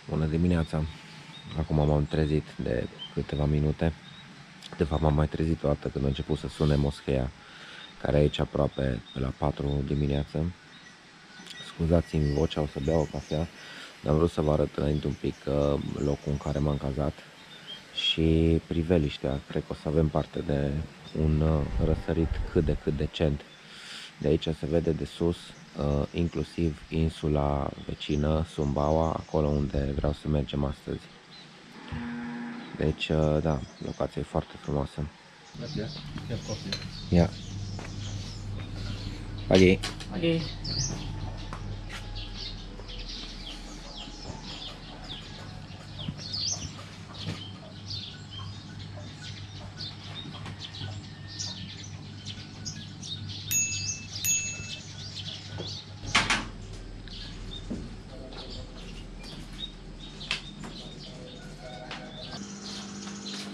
Bună dimineața! Acum m-am trezit de câteva minute. De fapt m-am mai trezit o dată când a început să sune moscheea, care e aici aproape pe la 4 dimineață. Scuzați-mi vocea, o să beau o cafea, dar am vrut să vă arăt înainte un pic locul în care m-am cazat și priveliștea. Cred că o să avem parte de un răsărit cât de cât decent. De aici se vede de sus inclusiv insula vecină, Sumbawa, acolo unde vreau să mergem astăzi. Deci, da, locația e foarte frumoasă. Ia. Pagi. Pagi.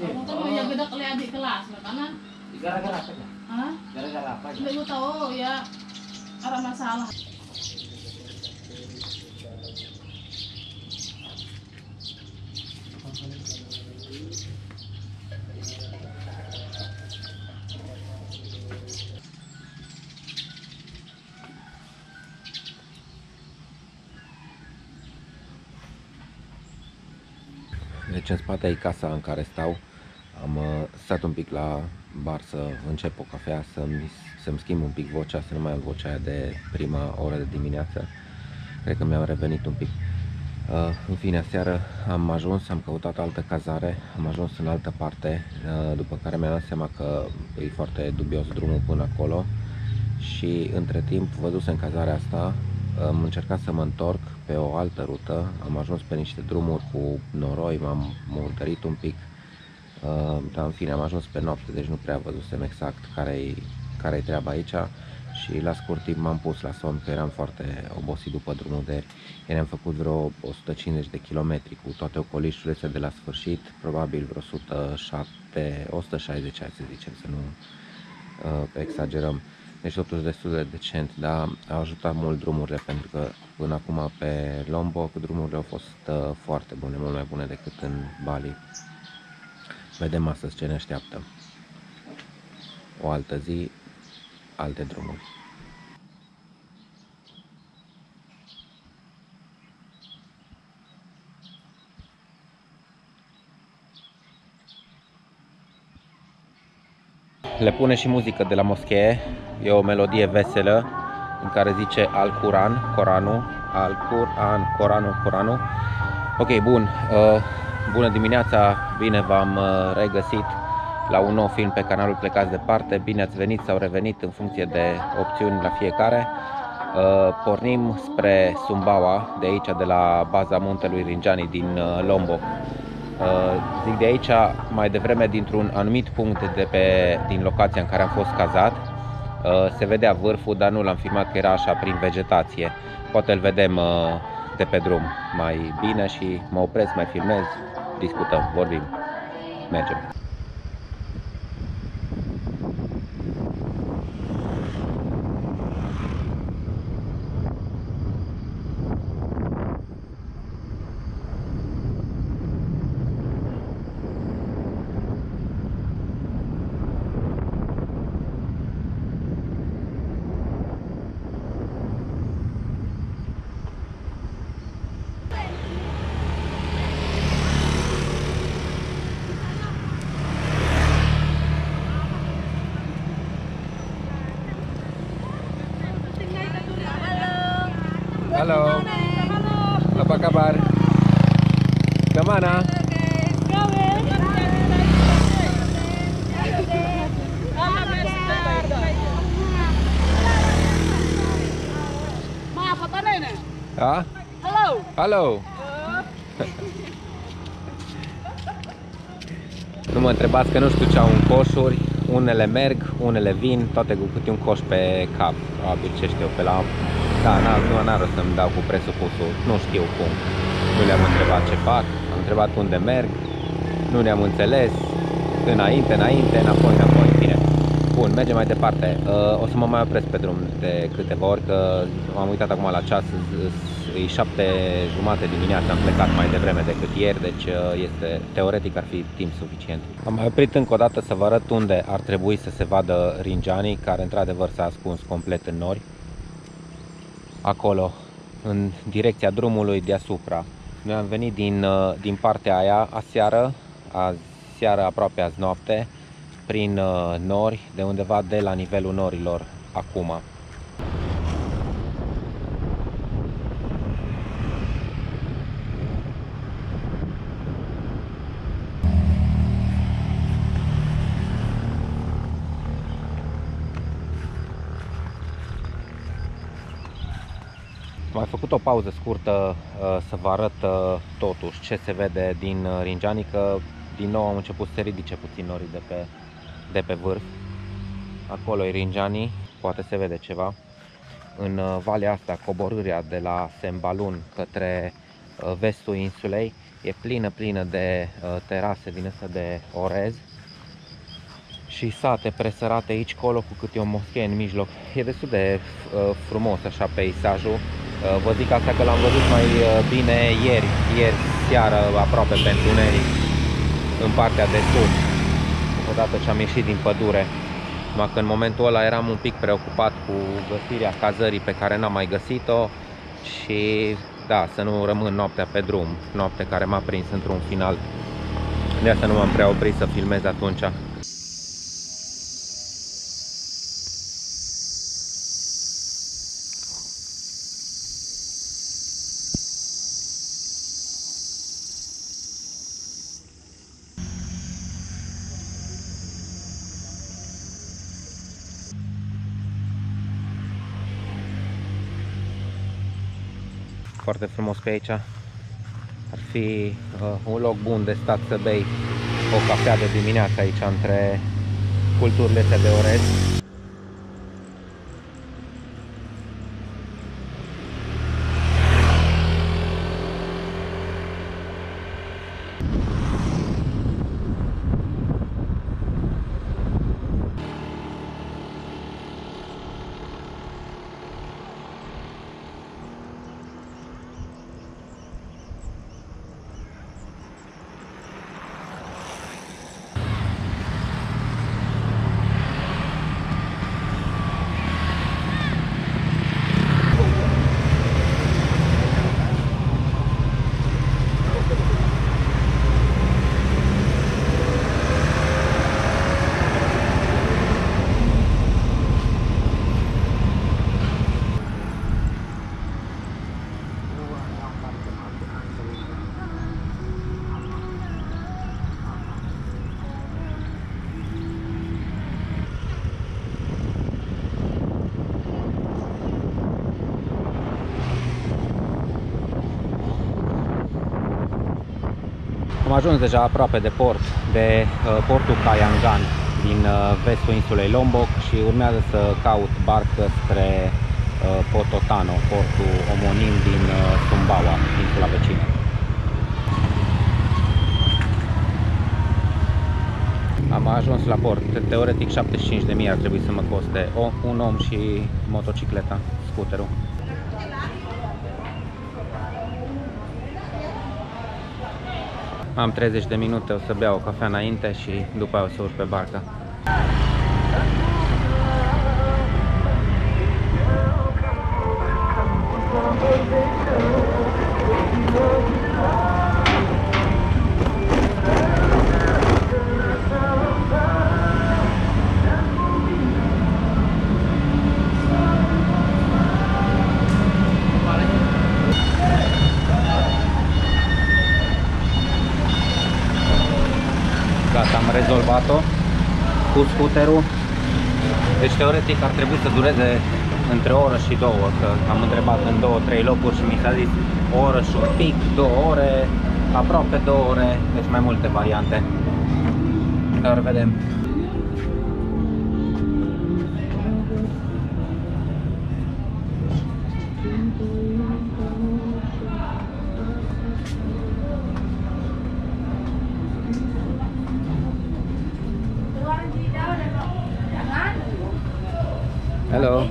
Kamu tuh yang beda kali adik kelas, karena Gara-gara apa ya? Hah? Gara-gara apa ya? Ibu tahu ya ada masalah. Deci în spate e casa în care stau. Am stat un pic la bar să încep o cafea, să-mi schimb un pic vocea, să nu mai am vocea aia de prima oră de dimineață. Cred că mi-am revenit un pic. În fine, aseară am căutat altă cazare, am ajuns în altă parte, după care mi-am dat seama că e foarte dubios drumul până acolo și între timp văzusem cazarea asta. Am încercat să mă întorc pe o altă rută, am ajuns pe niște drumuri cu noroi, m-am murdărit un pic, dar în fine am ajuns pe noapte, deci nu prea văzusem exact care-i treaba aici și la scurt timp m-am pus la somn, că eram foarte obosit după drumul de ieri. Ieri am făcut vreo 150 de kilometri cu toate ocolișurile de la sfârșit, probabil vreo 160, hai să zicem, să nu exagerăm. Deci totuși destul de decent, dar au ajutat mult drumurile, pentru că până acum pe Lombok drumurile au fost foarte bune, mult mai bune decât în Bali. Vedem astăzi ce ne așteaptă. O altă zi, alte drumuri. Le pune și muzică de la moschee, e o melodie veselă în care zice Al-Quran, Coranul, Al-Quran, Coranul. Ok, bun, bună dimineața, bine v-am regăsit la un nou film pe canalul Plecați Departe. Bine ați venit sau revenit în funcție de opțiuni la fiecare. Pornim spre Sumbawa, de aici, de la baza muntelui Rinjani din Lombok. Zic de aici, mai devreme, dintr-un anumit punct din locația în care am fost cazat, se vedea vârful, dar nu l-am filmat că era așa prin vegetație. Poate îl vedem de pe drum mai bine și mă opresc, mai filmez, discutăm, vorbim, mergem. Halo. Apa kabar? Kemana? Ha? Halo. Nu mă întrebați că nu știu ce au în coșuri. Unele merg, unele vin, toate cu câte un coș pe cap. Probabil, ce știu, pe la... Da, n-ar rost să-mi dau cu presupusul, nu știu cum. Nu le-am întrebat ce fac, am întrebat unde merg, nu ne-am înțeles, înainte, înapoi, bine. Bun, mergem mai departe. O să mă mai opresc pe drum de câteva ori, că m-am uitat acum la ceas, e 7:30 dimineața, am plecat mai devreme decât ieri, deci este, teoretic ar fi timp suficient. Am mai oprit încă o dată să vă arăt unde ar trebui să se vadă Rinjani, care într-adevăr s-a ascuns complet în nori. Acolo, în direcția drumului deasupra. Noi am venit din partea aia aseară aproape azi noapte, prin nori, de undeva de la nivelul norilor acum. Am mai făcut o pauză scurtă să vă arăt totuși ce se vede din Rinjani, că din nou am început să se ridice puțin norii de pe vârf. Acolo e Rinjani, poate se vede ceva. În valea asta, coborârea de la Sembalun către vestul insulei e plină de terase din astea de orez și sate presărate aici colo cu câte o moschee în mijloc. E destul de frumos așa peisajul. Vă zic asta că l-am văzut mai bine ieri seară, aproape pe întuneric, în partea de sud, odată ce am ieșit din pădure. Numai că în momentul ăla eram un pic preocupat cu găsirea cazării pe care n-am mai găsit-o și da, să nu rămân noaptea pe drum, noapte care m-a prins într-un final. De asta nu m-am prea oprit să filmez atunci. Foarte frumos pe aici. Ar fi un loc bun de stat să bei o cafea de dimineață aici între culturile astea de orez. Am ajuns deja aproape de portul Kayangan din vestul insulei Lombok și urmează să caut barcă spre Pototano, portul omonim din Sumbawa, insula vecină. Am ajuns la port. Teoretic 75.000 ar trebui să mă coste un om și motocicleta, scuterul. Am 30 de minute, o să beau o cafea înainte și după aia o să urc pe barcă. Gata, am rezolvat-o cu scuterul. Deci teoretic ar trebui să dureze între o oră și 2, că am întrebat în 2-3 locuri și mi s-a zis o oră și un pic, 2 ore, aproape 2 ore, deci mai multe variante. Dar vedem. Hello.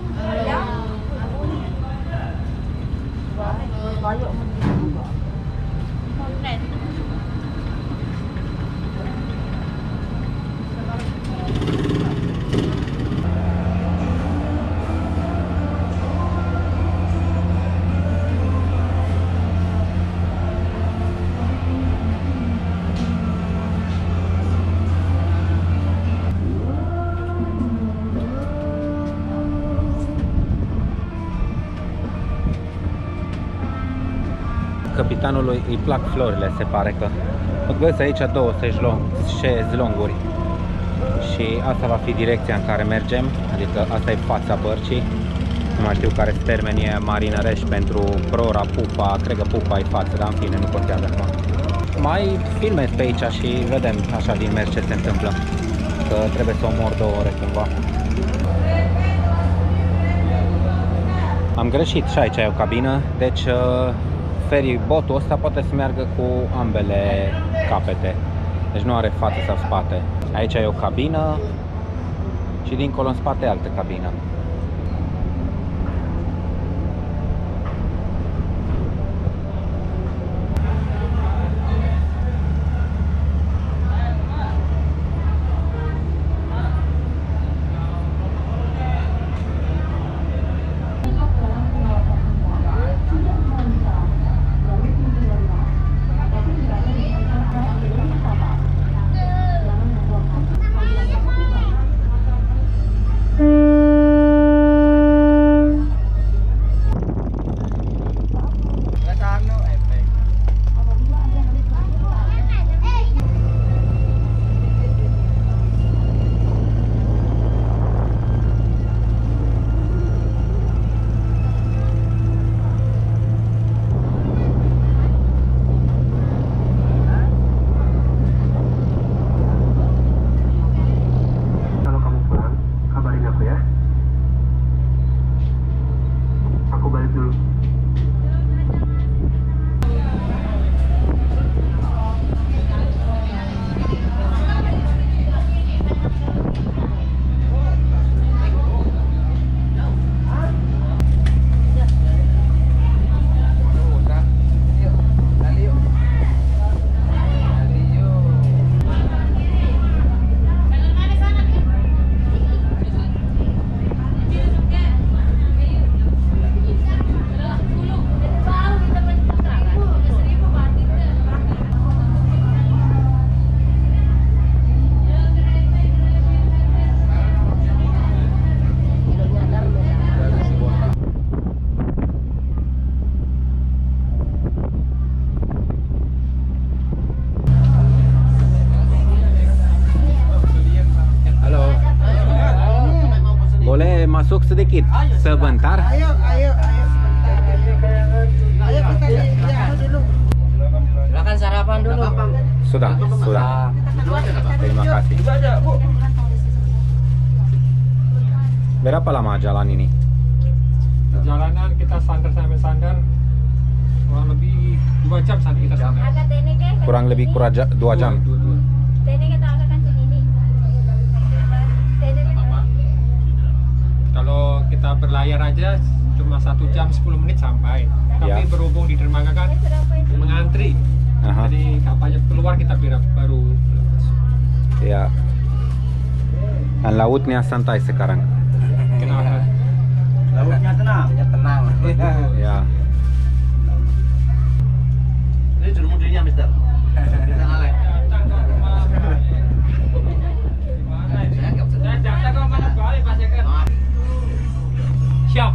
capitanului îi plac florile, se pare că. Văd aici două șezlonguri și asta va fi direcția în care mergem, adică asta e fața bărcii. Nu mai știu care termeni e marinărești pentru prora, pupa, cred că pupa e față, dar în fine, nu contează acum. Mai filmez pe aici și vedem așa din mers ce se întâmplă, că trebuie să omor 2 ore cumva. Am greșit și aici e o cabină, deci ferry-botul ăsta poate să meargă cu ambele capete, deci nu are față sau spate. Aici e o cabină și dincolo în spate e altă cabină. Masuk sedikit sebentar. Ayo kita lihat dulu. Silakan sarapan dulu. Sudah. Terima kasih. Berapa lama jalan ini? Perjalanan kita sandar sampai sandar kurang lebih 2 jam sampai kita sandar. Kurang lebih 2 jam. Kalau kita berlayar aja cuma 1 jam 10 menit sampai. Tapi Ya. berhubung di dermaga kan mengantri. Aha. Jadi kapalnya keluar kita baru masuk. Ya. Dan lautnya santai sekarang. Kenapa? Lautnya tenang. Tenang. Ya. Ini jurumudinya, Mister. Kita ngalek. Siap.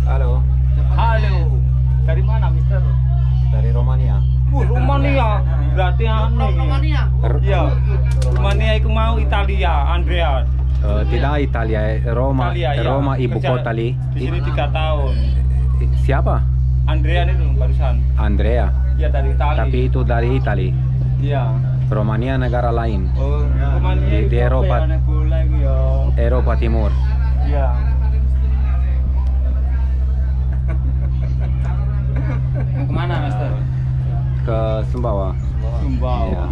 Halo. Halo. Dari mana, Mister? Dari Romania. Romania, berarti aneh. Iya, Romania itu mau Italia, Andrea. Tidak Italia, Roma. Italia, ya. Roma ibu Kerja kota li. Di sini 3 tahun. Siapa? Andrea itu barusan. Andrea. Iya dari Italia. Tapi itu dari Italia. Iya. Romania negara lain. Oh, Romania Di itu Eropa. apa ya, aneh bola itu ya. Eropa Timur. Iya. Kemana, Mister? Ke Sumbawa. Sumbawa. Ia.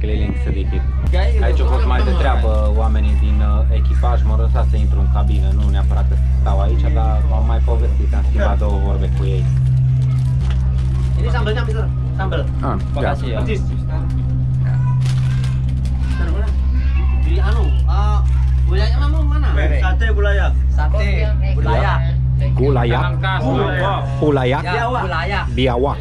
Keliling sedikit. Aici au fost mai de treabă oamenii din echipaj, m-au lăsat să intru în cabină, nu neapărat că stau aici, dar m-am mai povestit, am schimbat 2 vorbe cu ei. Ini sambelnya, Mister. Sambel. Ah, Makasih ya. Petis. Di anu, bulayanya memang mana? Sate bulaya. Sate, bulaya. Gulaya, Pulaya, Bulaya. Biawak.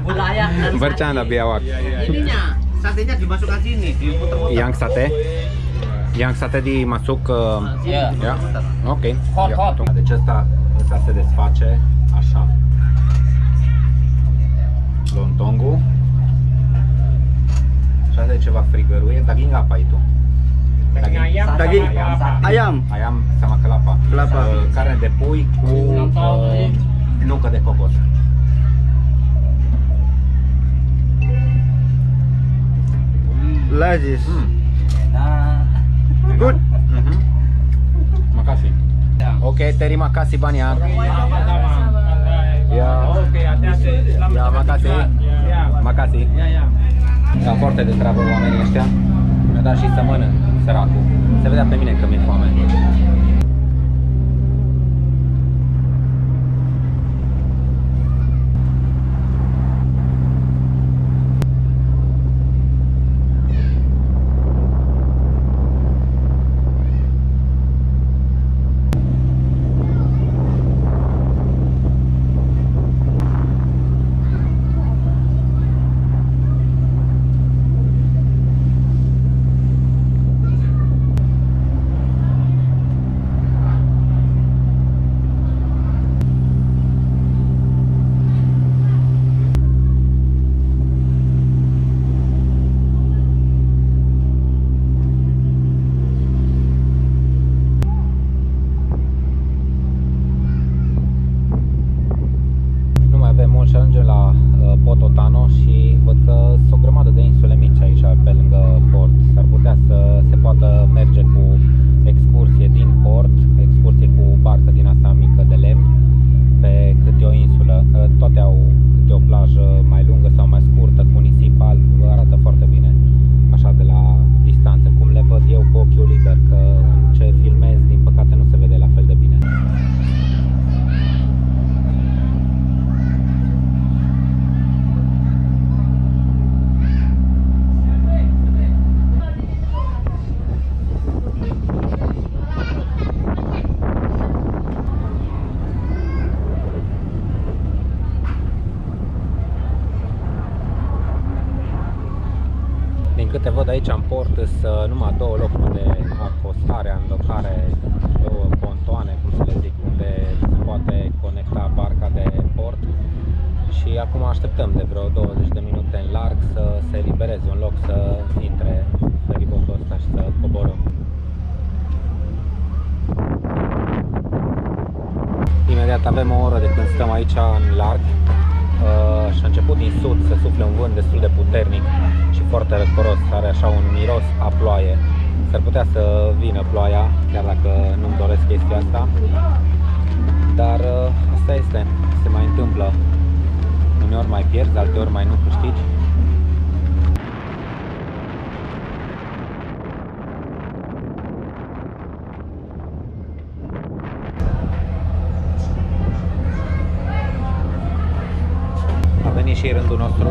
Bulaya. dan Bercanda sate. Biawak. Ininya, satenya dimasukkan sini, diputer-puter. Yang sate dimasuk Iya. ya. Ok. Hot, Ia, hot. Deci ăsta se desface așa. găruie, daging apa itu? Daging ayam sama Daging kelapa. ayam. Ayam sama kelapa. Kelapa. Carne de pui cu nucă de cocos. Lazis. Enak. Good. Makasih. Oke, terima kasih banyak. Sama-sama. Ya. Oke, hati-hati. Selamat Ya, sampai makasih. tujuan. Ya. Makasih. Ya, ya. Am foarte de treabă oamenii ăștia. Mi-a dat și să mănânc, săracul. Se vedea pe mine că mi-e foame. Nu mai avem mult și ajungem la Pototano și văd că sunt o grămadă de insule mici aici pe lângă port. S-ar putea să se poată merge cu excursie din port, excursie cu barcă din asta mică de lemn pe câte o insulă. Toate au câte o plajă mai lungă sau mai scurtă cu nisip alb, arată foarte bine așa de la distanță, cum le văd eu cu ochiul liber, că în ce filmez din păcate nu se vede la fel de bine. Din câte văd aici în port sunt numai două locuri de acostare, îndocare, două pontoane, cum să le zic, unde se poate conecta barca de port. Și acum așteptăm de vreo 20 de minute în larg să se elibereze un loc să intre feribotul ăsta și să coborăm. Imediat avem o oră de când stăm aici în larg și a început din sud să sufle un vânt destul de puternic și foarte răcoros, are așa un miros a ploaie. S-ar putea să vină ploaia, chiar dacă nu-mi doresc chestia asta, dar asta este, se mai întâmplă. Uneori mai pierzi, alteori mai nu câștigi. A venit și rândul nostru.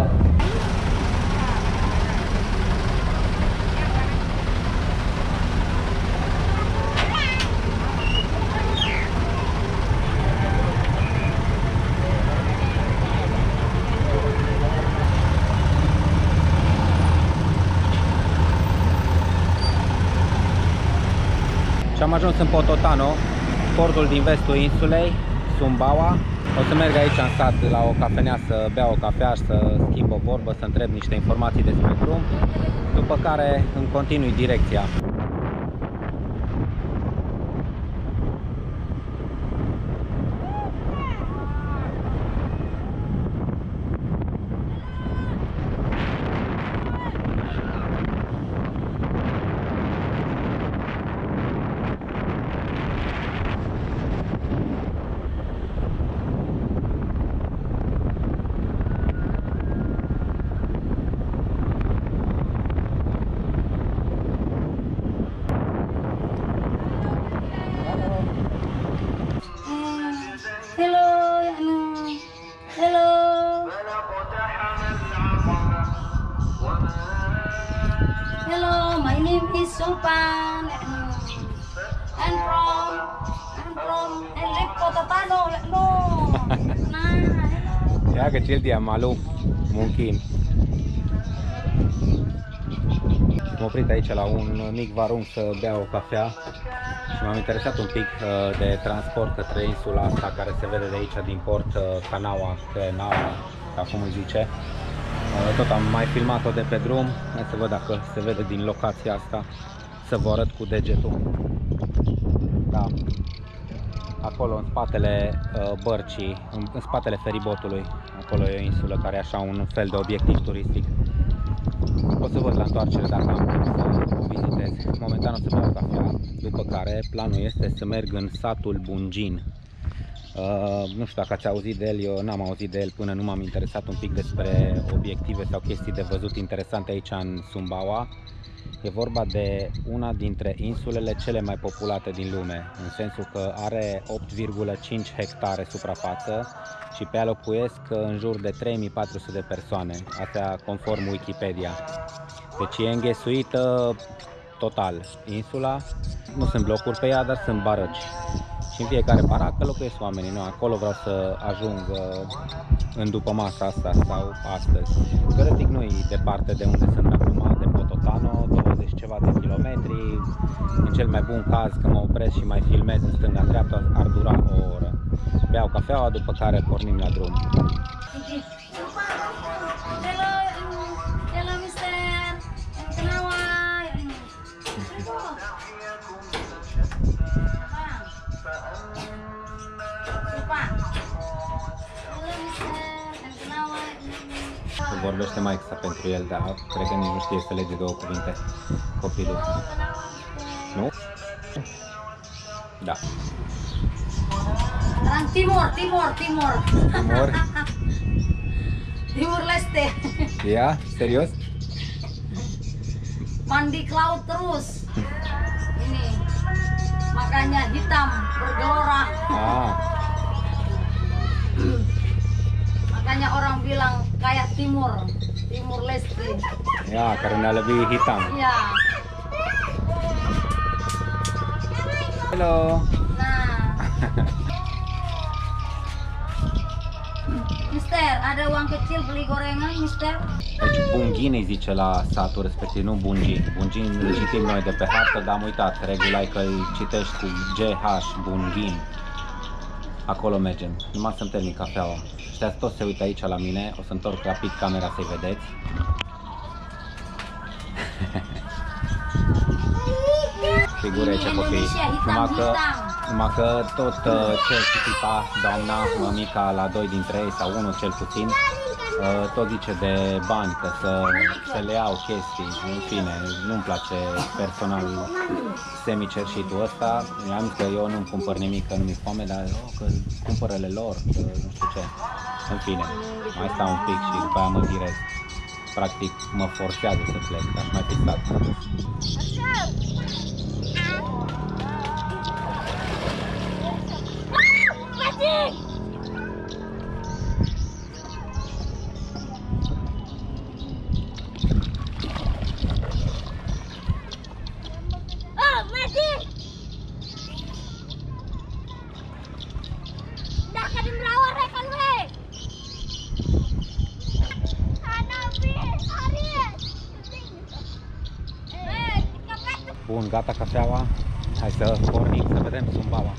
Și am ajuns în Pototano, portul din vestul insulei, Sumbawa. O să merg aici în sat la o cafenea să beau o cafea și să schimb o vorbă, să întreb niște informații despre drum, după care îmi continui direcția. Hello, hello. Hello, my name is Sulpan. I'm from Pototano. No. Nah, hello. Ia că cel dia malu, mungkin. M-am oprit aici la un mic varung să beau o cafea și m-am interesat un pic de transport către insula asta care se vede de aici din port, Canaua, sau cum îi zice. Tot am mai filmat-o de pe drum. Hai să văd dacă se vede din locația asta. Să vă arăt cu degetul. Da. Acolo în spatele bărcii, în spatele feribotului. Acolo e o insulă care e așa un fel de obiectiv turistic. O să văd la întoarcere dacă am timp să o vizitez. Momentan o să beau cafea, după care planul este să merg în satul Bungin. Nu știu dacă ați auzit de el, eu n-am auzit de el până nu m-am interesat un pic despre obiective sau chestii de văzut interesante aici în Sumbawa. E vorba de una dintre insulele cele mai populate din lume, în sensul că are 8,5 hectare suprafață și pe ea locuiesc în jur de 3400 de persoane, astea conform Wikipedia. Deci e înghesuită total insula, nu sunt blocuri pe ea, dar sunt barăci. Și în fiecare baracă locuiesc oamenii. Nu, acolo vreau să ajung în după masa asta sau astăzi. Teoretic nu e departe de unde sunt acum, de Pototano, 20 ceva de kilometri. În cel mai bun caz, că mă opresc și mai filmez în stânga-dreapta, ar dura o oră. Beau cafeaua, după care pornim la drum. Hello, mister. Kenapa? Vorbește maica pentru el, dar cred că nici nu știe să lege două cuvinte copilul. Nu? Da. Timur. Timur? Timur Leste. Ia? Serios? Mandi ke laut terus. Ini. Makanya hitam bergelora. Ah. Makanya orang bilang kayak Timur Leste. Ya, karena lebih hitam. Iya. Hello. Nah. Mister, ada uang kecil beli gorengan, mister? Deci Bungin îi zice la satul respectiv, nu Bungin. Bungin îl citim noi de pe hartă, dar am uitat. Regula e că îl citești cu GH, Bungin. Acolo mergem. Numai să-mi termin cafeaua. Ăștia toți se uită aici la mine. O să întorc rapid camera să-i vedeți. Figură ce copii. Numai că tot ce citipa doamna, mămica la 2 dintre ei sau unul cel puțin, tot zice de bani, că să le iau chestii, în fine, nu-mi place personal semi-cerșitul ăsta. I-am zis că eu nu-mi cumpăr nimic, că nu-mi foame, dar că cumpără-le lor, că nu știu ce. În fine, mai stau un pic și după aia mă direz. Practic mă forțează să plec, aș mai fi stat. Bun, gata cafeaua. Hai să pornim, să vedem Sumbawa.